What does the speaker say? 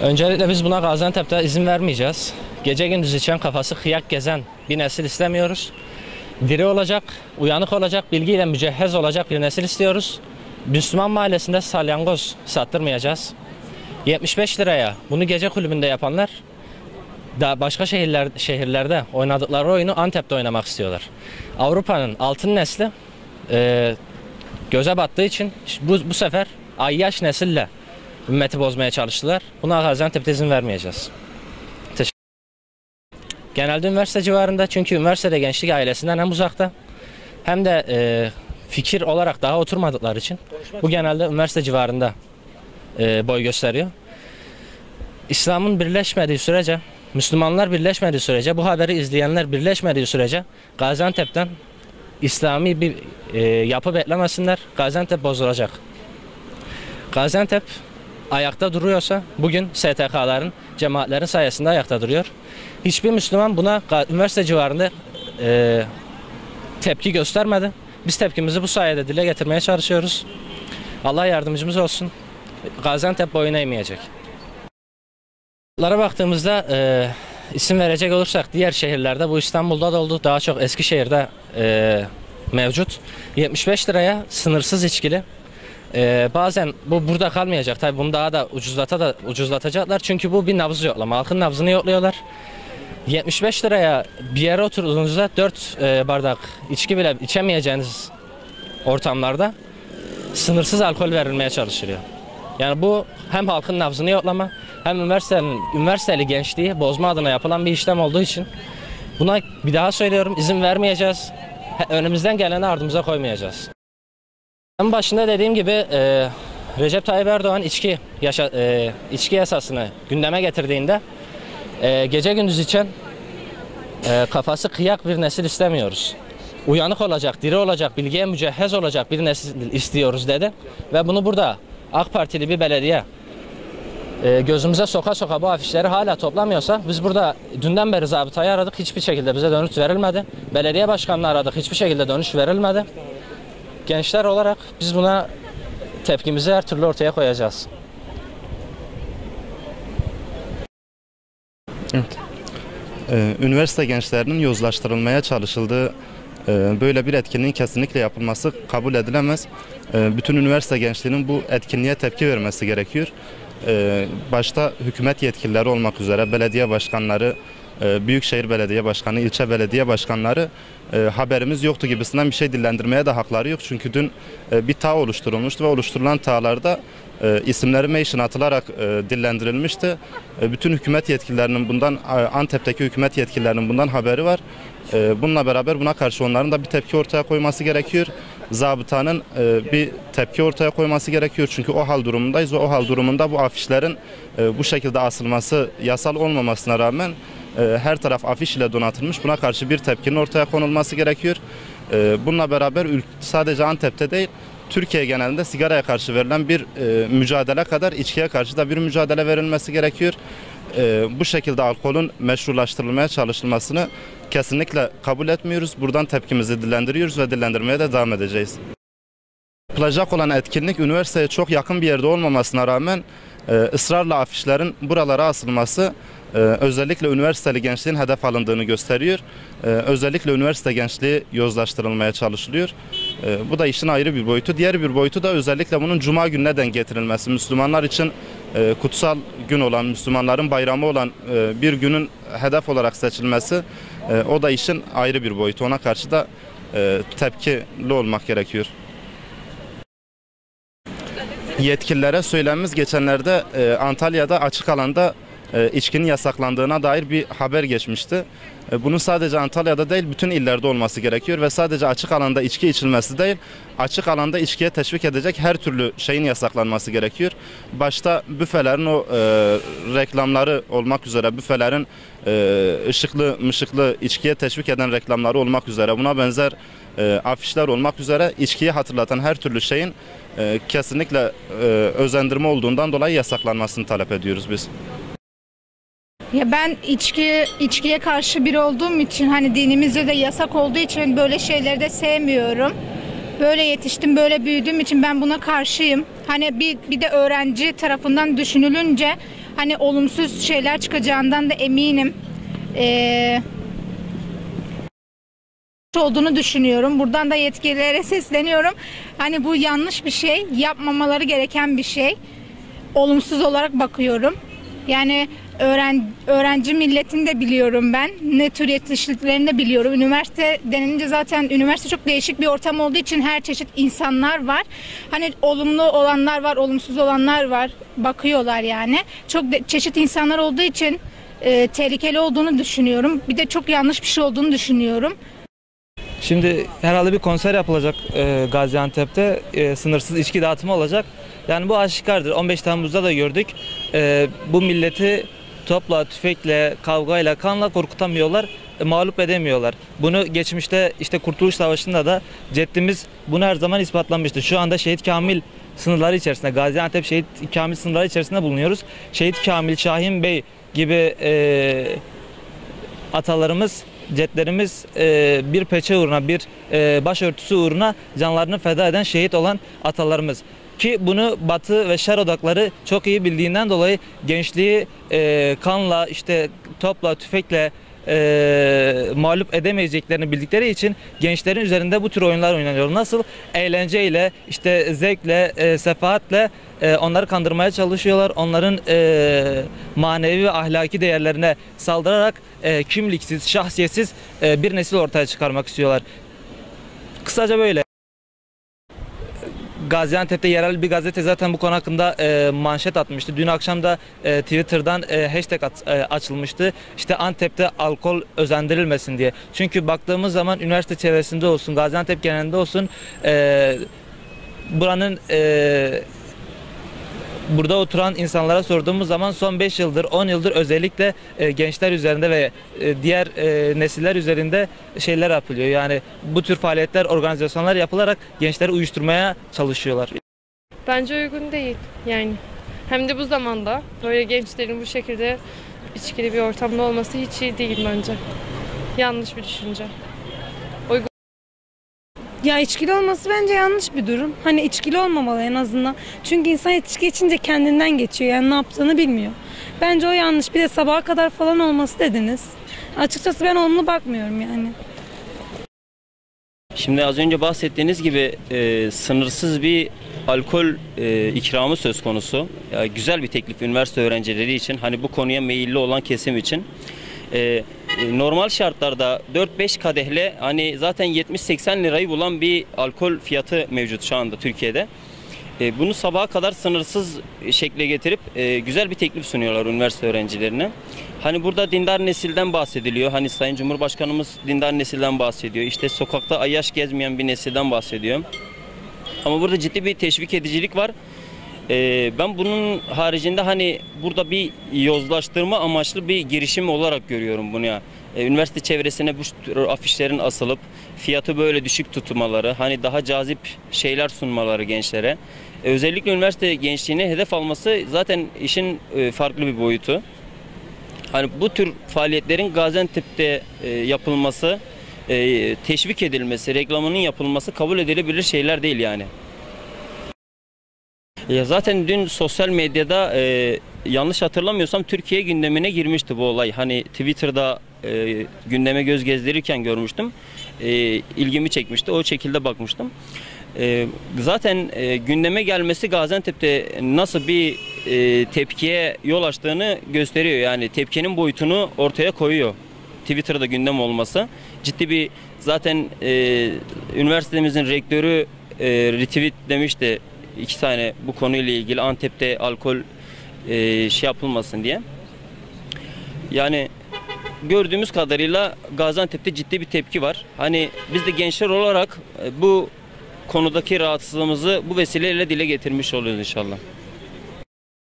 Öncelikle biz buna Gaziantep'te izin vermeyeceğiz. Gece gündüz içen, kafası kıyak gezen bir nesil istemiyoruz. Diri olacak, uyanık olacak, bilgiyle mücehhez olacak bir nesil istiyoruz. Müslüman mahallesinde salyangoz sattırmayacağız. 75 liraya bunu gece kulübünde yapanlar da başka şehirlerde oynadıkları oyunu Antep'te oynamak istiyorlar. Avrupa'nın altın nesli göze battığı için bu sefer ayyaş nesille ümmeti bozmaya çalıştılar. Buna Gaziantep'te izin vermeyeceğiz. Genelde üniversite civarında, çünkü üniversitede gençlik ailesinden hem uzakta hem de fikir olarak daha oturmadıkları için bu genelde üniversite civarında boy gösteriyor. İslam'ın birleşmediği sürece, Müslümanlar birleşmediği sürece, bu haberi izleyenler birleşmediği sürece Gaziantep'ten İslami bir yapı beklemesinler. Gaziantep bozulacak. Gaziantep ayakta duruyorsa bugün STK'ların, cemaatlerin sayesinde ayakta duruyor. Hiçbir Müslüman buna üniversite civarında tepki göstermedi. Biz tepkimizi bu sayede dile getirmeye çalışıyoruz. Allah yardımcımız olsun. Gaziantep boyun eğmeyecek. Baktığımızda isim verecek olursak diğer şehirlerde, bu İstanbul'da da oldu, daha çok Eskişehir'de mevcut. 75 liraya sınırsız içkili. Bazen bu burada kalmayacak. Tabii bunu daha da ucuzlatacaklar. Çünkü bu bir nabız yoklama. Halkın nabzını yokluyorlar. 75 liraya bir yere oturduğunuzda 4 bardak içki bile içemeyeceğiniz ortamlarda sınırsız alkol verilmeye çalışılıyor. Yani bu hem halkın nabzını yoklama, hem üniversiteli gençliği bozma adına yapılan bir işlem olduğu için buna bir daha söylüyorum, izin vermeyeceğiz. Önümüzden geleni ardımıza koymayacağız. En başında dediğim gibi Recep Tayyip Erdoğan içki yasasını gündeme getirdiğinde gece gündüz içen, kafası kıyak bir nesil istemiyoruz. Uyanık olacak, diri olacak, bilgiye mücehhez olacak bir nesil istiyoruz dedi. Ve bunu burada AK Partili bir belediye gözümüze soka soka bu afişleri hala toplamıyorsa, biz burada dünden beri zabıtayı aradık, hiçbir şekilde bize dönüş verilmedi. Belediye başkanını aradık, hiçbir şekilde dönüş verilmedi. Gençler olarak biz buna tepkimizi her türlü ortaya koyacağız. Evet. Üniversite gençlerinin yozlaştırılmaya çalışıldığı böyle bir etkinliğin kesinlikle yapılması kabul edilemez. Bütün üniversite gençliğinin bu etkinliğe tepki vermesi gerekiyor. Başta hükümet yetkilileri olmak üzere belediye başkanları, Büyükşehir Belediye Başkanı, ilçe belediye başkanları haberimiz yoktu gibisinden bir şey dillendirmeye de hakları yok. Çünkü dün bir tağ oluşturulmuştu ve oluşturulan tağlarda isimleri mention atılarak dillendirilmişti. Bütün hükümet yetkililerinin bundan, Antep'teki hükümet yetkililerinin bundan haberi var. Bununla beraber buna karşı onların da bir tepki ortaya koyması gerekiyor. Zabıtanın bir tepki ortaya koyması gerekiyor. Çünkü o hal durumundayız ve o hal durumunda bu afişlerin bu şekilde asılması yasal olmamasına rağmen her taraf afiş ile donatılmış. Buna karşı bir tepkinin ortaya konulması gerekiyor. Bununla beraber sadece Antep'te değil, Türkiye genelinde sigaraya karşı verilen bir mücadele kadar içkiye karşı da bir mücadele verilmesi gerekiyor. Bu şekilde alkolün meşrulaştırılmaya çalışılmasını kesinlikle kabul etmiyoruz. Buradan tepkimizi dillendiriyoruz ve dillendirmeye de devam edeceğiz. Yapılacak olan etkinlik üniversiteye çok yakın bir yerde olmamasına rağmen ısrarla afişlerin buralara asılması özellikle üniversiteli gençliğin hedef alındığını gösteriyor. Özellikle üniversite gençliği yozlaştırılmaya çalışılıyor. Bu da işin ayrı bir boyutu. Diğer bir boyutu da özellikle bunun Cuma gününe denk getirilmesi. Müslümanlar için kutsal gün olan, Müslümanların bayramı olan bir günün hedef olarak seçilmesi, o da işin ayrı bir boyutu. Ona karşı da tepkili olmak gerekiyor. Yetkililere söylememiz geçenlerde Antalya'da açık alanda içkinin yasaklandığına dair bir haber geçmişti. Bunun sadece Antalya'da değil, bütün illerde olması gerekiyor ve sadece açık alanda içki içilmesi değil, açık alanda içkiye teşvik edecek her türlü şeyin yasaklanması gerekiyor. Başta büfelerin o reklamları olmak üzere, büfelerin ışıklı mışıklı içkiye teşvik eden reklamları olmak üzere, buna benzer afişler olmak üzere içkiyi hatırlatan her türlü şeyin kesinlikle özendirme olduğundan dolayı yasaklanmasını talep ediyoruz biz. Ya ben içkiye karşı biri olduğum için, hani dinimizde de yasak olduğu için böyle şeyleri de sevmiyorum. böyle yetiştim, böyle büyüdüğüm için ben buna karşıyım. Hani bir de öğrenci tarafından düşünülünce hani olumsuz şeyler çıkacağından da eminim. Olduğunu düşünüyorum. Buradan da yetkililere sesleniyorum. Hani bu yanlış bir şey, yapmamaları gereken bir şey. Olumsuz olarak bakıyorum. Yani öğrenci milletini de biliyorum ben. Ne tür yetiştiklerini de biliyorum. Üniversite denilince zaten üniversite çok değişik bir ortam olduğu için her çeşit insanlar var. Hani olumlu olanlar var, olumsuz olanlar var. Bakıyorlar yani. Çok çeşit insanlar olduğu için tehlikeli olduğunu düşünüyorum. Bir de çok yanlış bir şey olduğunu düşünüyorum. Şimdi herhalde bir konser yapılacak Gaziantep'te, sınırsız içki dağıtımı olacak. Yani bu aşikardır. 15 Temmuz'da da gördük. Bu milleti topla, tüfekle, kavgayla, kanla korkutamıyorlar, mağlup edemiyorlar. Bunu geçmişte işte Kurtuluş Savaşı'nda da ceddimiz bunu her zaman ispatlamıştı. Şu anda Şehit Kamil sınırları içerisinde, Gaziantep Şehit Kamil sınırları içerisinde bulunuyoruz. Şehit Kamil, Şahin Bey gibi atalarımız, cedlerimiz bir peçe uğruna, bir başörtüsü uğruna canlarını feda eden, şehit olan atalarımız. Ki bunu Batı ve şer odakları çok iyi bildiğinden dolayı gençliği kanla, işte topla, tüfekle mağlup edemeyeceklerini bildikleri için gençlerin üzerinde bu tür oyunlar oynanıyor. Nasıl? Eğlenceyle, işte zevkle, sefaatle onları kandırmaya çalışıyorlar. Onların manevi ve ahlaki değerlerine saldırarak kimliksiz, şahsiyetsiz bir nesil ortaya çıkarmak istiyorlar. Kısaca böyle. Gaziantep'te yerel bir gazete zaten bu konu hakkında manşet atmıştı. Dün akşam da Twitter'dan hashtag açılmıştı. İşte Antep'te alkol özendirilmesin diye. Çünkü baktığımız zaman üniversite çevresinde olsun, Gaziantep genelinde olsun buranın burada oturan insanlara sorduğumuz zaman son 5 yıldır, 10 yıldır özellikle gençler üzerinde ve diğer nesiller üzerinde şeyler yapılıyor. Yani bu tür faaliyetler, organizasyonlar yapılarak gençleri uyuşturmaya çalışıyorlar. Bence uygun değil yani. Hem de bu zamanda böyle gençlerin bu şekilde içkili bir ortamda olması hiç iyi değil bence. Yanlış bir düşünce. Ya içkili olması bence yanlış bir durum. Hani içkili olmamalı en azından. Çünkü insan içki içince kendinden geçiyor. Yani ne yaptığını bilmiyor. Bence o yanlış. Bir de sabaha kadar falan olması dediniz. Açıkçası ben olumlu bakmıyorum yani. Şimdi az önce bahsettiğiniz gibi sınırsız bir alkol ikramı söz konusu. Güzel bir teklif üniversite öğrencileri için. Hani bu konuya meyilli olan kesim için. Normal şartlarda 4-5 kadehle hani zaten 70-80 lirayı bulan bir alkol fiyatı mevcut şu anda Türkiye'de. Bunu sabaha kadar sınırsız şekle getirip güzel bir teklif sunuyorlar üniversite öğrencilerine. Hani burada dindar nesilden bahsediliyor. Hani Sayın Cumhurbaşkanımız dindar nesilden bahsediyor. İşte sokakta ayyaş gezmeyen bir nesilden bahsediyor. Ama burada ciddi bir teşvik edicilik var. Ben bunun haricinde hani burada bir yozlaştırma amaçlı bir girişim olarak görüyorum bunu ya. Üniversite çevresine bu tür afişlerin asılıp fiyatı böyle düşük tutmaları, hani daha cazip şeyler sunmaları gençlere. Özellikle üniversite gençliğine hedef alması zaten işin farklı bir boyutu. Hani bu tür faaliyetlerin Gaziantep'te yapılması, teşvik edilmesi, reklamının yapılması kabul edilebilir şeyler değil yani. Ya zaten dün sosyal medyada yanlış hatırlamıyorsam Türkiye gündemine girmişti bu olay. Hani Twitter'da gündeme göz gezdirirken görmüştüm. İlgimi çekmişti. O şekilde bakmıştım. Zaten gündeme gelmesi Gaziantep'te nasıl bir tepkiye yol açtığını gösteriyor. Yani tepkinin boyutunu ortaya koyuyor. Twitter'da gündem olması. Ciddi bir zaten üniversitemizin rektörü retweet demişti. 2 tane bu konuyla ilgili Antep'te alkol şey yapılmasın diye. Yani gördüğümüz kadarıyla Gaziantep'te ciddi bir tepki var. Hani biz de gençler olarak bu konudaki rahatsızlığımızı bu vesileyle dile getirmiş oluyoruz inşallah.